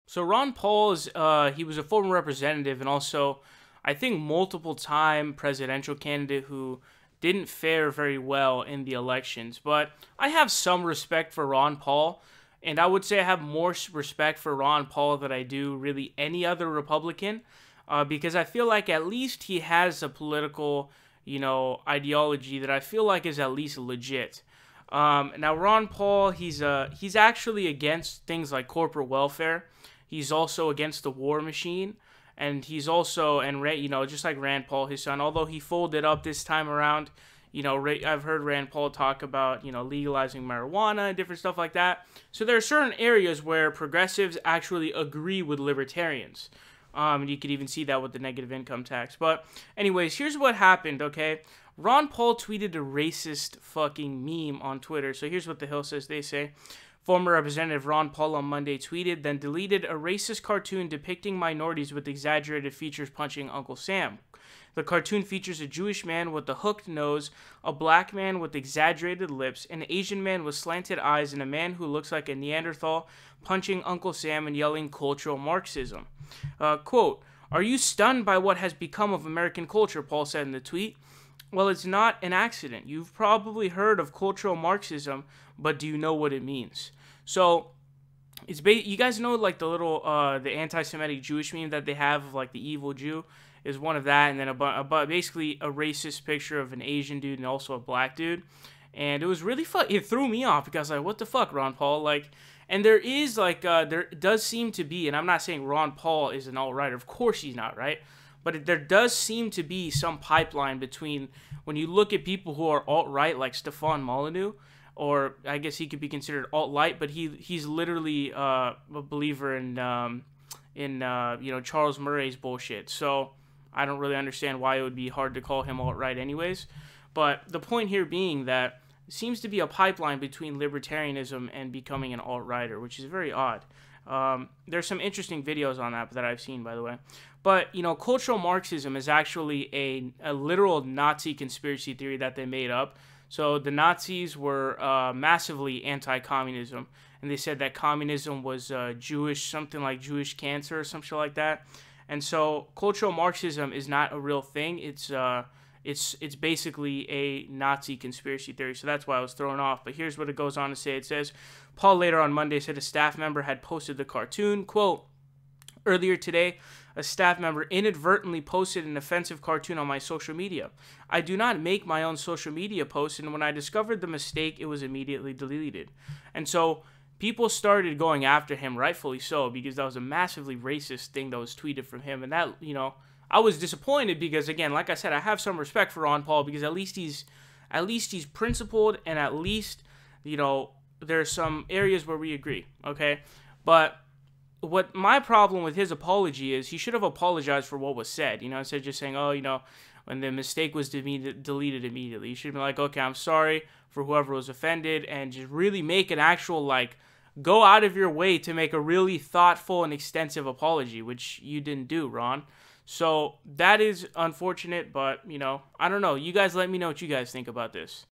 So Ron Paul is he was a former representative and also I think multiple time presidential candidate who didn't fare very well in the elections. But I have some respect for Ron Paul, and I would say I have more respect for Ron Paul than I do really any other Republican, because I feel like at least he has a political, ideology that I feel like is at least legit. Now Ron Paul, he's actually against things like corporate welfare. He's also against the war machine, and he's also just like Rand Paul, his son. Although he folded up this time around, I've heard Rand Paul talk about legalizing marijuana and different stuff like that. So there are certain areas where progressives actually agree with libertarians. And you could even see that with the negative income tax. But anyways, here's what happened, okay? Ron Paul tweeted a racist fucking meme on Twitter. So here's what the Hill says. They say, former Representative Ron Paul on Monday tweeted, then deleted a racist cartoon depicting minorities with exaggerated features punching Uncle Sam. The cartoon features a Jewish man with a hooked nose, a black man with exaggerated lips, an Asian man with slanted eyes, and a man who looks like a Neanderthal punching Uncle Sam and yelling cultural Marxism. Quote, are you stunned by what has become of American culture, Paul said in the tweet. Well, it's not an accident. You've probably heard of cultural Marxism, but do you know what it means? So, you guys know like the little the anti-Semitic Jewish meme that they have of like the evil Jew is one of that, and then basically a racist picture of an Asian dude and also a black dude, and it was really fun. It threw me off because like, what the fuck, Ron Paul? Like, and there is like there does seem to be, and I'm not saying Ron Paul is an alt-righter. Of course he's not, right? But there does seem to be some pipeline between when you look at people who are alt-right, like Stefan Molyneux, or I guess he could be considered alt-right, but he's literally a believer in Charles Murray's bullshit. So I don't really understand why it would be hard to call him alt-right anyways. But the point here being that it seems to be a pipeline between libertarianism and becoming an alt-righter, which is very odd. There's some interesting videos on that I've seen, by the way. But, cultural Marxism is actually a literal Nazi conspiracy theory that they made up. So the Nazis were massively anti-communism, and they said that communism was Jewish, something like Jewish cancer or some shit like that. And so cultural Marxism is not a real thing. It's basically a Nazi conspiracy theory. So that's why I was thrown off. But here's what it goes on to say. It says, Paul later on Monday said a staff member had posted the cartoon. Quote, earlier today, a staff member inadvertently posted an offensive cartoon on my social media. I do not make my own social media posts, and when I discovered the mistake, it was immediately deleted. And so people started going after him, rightfully so, because that was a massively racist thing that was tweeted from him. And that, I was disappointed because, again, like I said, I have some respect for Ron Paul because at least he's principled, and at least, there's some areas where we agree, okay? But what my problem with his apology is, he should have apologized for what was said, instead of just saying, when the mistake was deleted immediately. You should have been like, okay, I'm sorry for whoever was offended, and just really make an actual, go out of your way to make a really thoughtful and extensive apology, which you didn't do, Ron. So that is unfortunate, but, I don't know. You guys let me know what you guys think about this.